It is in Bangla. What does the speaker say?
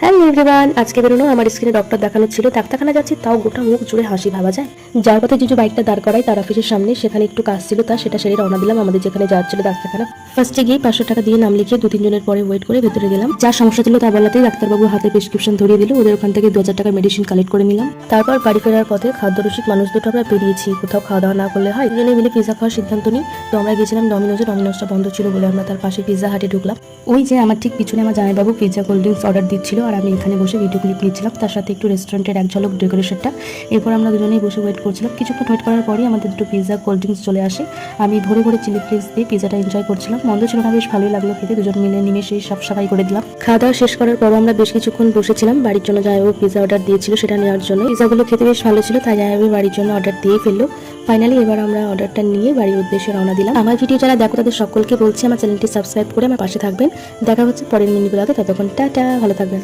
হ্যালো এভরিওয়ান, আজকে বেরোনো আমার স্কিনে ডক্টর দেখানো ছিল। ডাক্তারখানা যাচ্ছি, তাও গোটা মুখ জুড়ে হাসি ভাবা যায়। যার পথে জিজু বাইকটা দাঁড় করায় তার অফিসের সামনে, সেখানে একটু কাজ ছিল, সেটা সেরে রওনা দিলাম আমাদের যেখানে যাওয়ার ছিল ডাক্তারখানা। ফার্স্টে গিয়ে 500 টাকা দিয়ে নাম লিখিয়ে 2-3 জনের পরে ওয়েট করে ভেতরে গেলাম। যা সমস্যা ছিল তা বলাতেই ডাক্তারবাবু হাতে প্রেসক্রিপশন ধরিয়ে দিল। ওদের ওখান থেকে 2000 টাকার মেডিসিন কালেক্ট করে নিলাম। তারপর বাড়ি ফেরার পথে খাদ্যরসিক মানুষ দুটো আমরা পেরিয়েছি, কোথাও খাওয়া দাওয়া না করলে হয়। দুজনে মিলে পিজা খাওয়ার সিদ্ধান্ত নিই। তো আমরা গেছিলাম ডমিনোজটা বন্ধ ছিল বলে আমরা তার পাশে পিজা হাটে ঢুকলাম। ওই যে আমার ঠিক পিছনে আমার জামাইবাবু পিজা কোল্ড ড্রিঙ্কস অর্ডার দিচ্ছিল, আর আমি এখানে বসে ভিডিও ক্লিপ নিচ্ছিলাম, তার সাথে একটু রেস্টুরেন্টের এক ঝলক ডেকোরেশনটা। এরপর আমরা দুজনেই বসে ওয়েট করছিলাম। কিছুক্ষণ ওয়েট করার পরই আমাদের দুটো পিজা কোল্ড ড্রিঙ্কস চলে আসে। আমি ভরে ভরে চিলি ফ্লেক্স দিয়ে পিজাটা এনজয় করছিলাম। মন্দ ছিল না, বেশ ভালোই লাগলো খেতে। দুজন মিলে নিমেষেই সব সাফাই করে দিলাম। খাওয়া দাওয়া শেষ করার পর আমরা বেশ কিছুক্ষণ বসেছিলাম। বাড়ির জন্য জামাইবাবু পিজা অর্ডার দিয়েছিল, সেটা নেওয়ার জন্য। পিজাগুলো খেতে বেশ ভালো ছিল, তাই জামাইবাবু বাড়ির জন্য অর্ডার দিয়ে ফেললো। ফাইনালি এবার আমরা অর্ডারটা নিয়ে বাড়ির উদ্দেশ্যে রওনা দিলাম। আমার ভিডিও যারা দেখো তাদের সকলকে বলছি আমার চ্যানেলটি সাবস্ক্রাইব করে আমার পাশে থাকবেন। দেখা হচ্ছে পরের মিনি ব্লগে, ততক্ষণ টাটা, ভালো থাকবেন।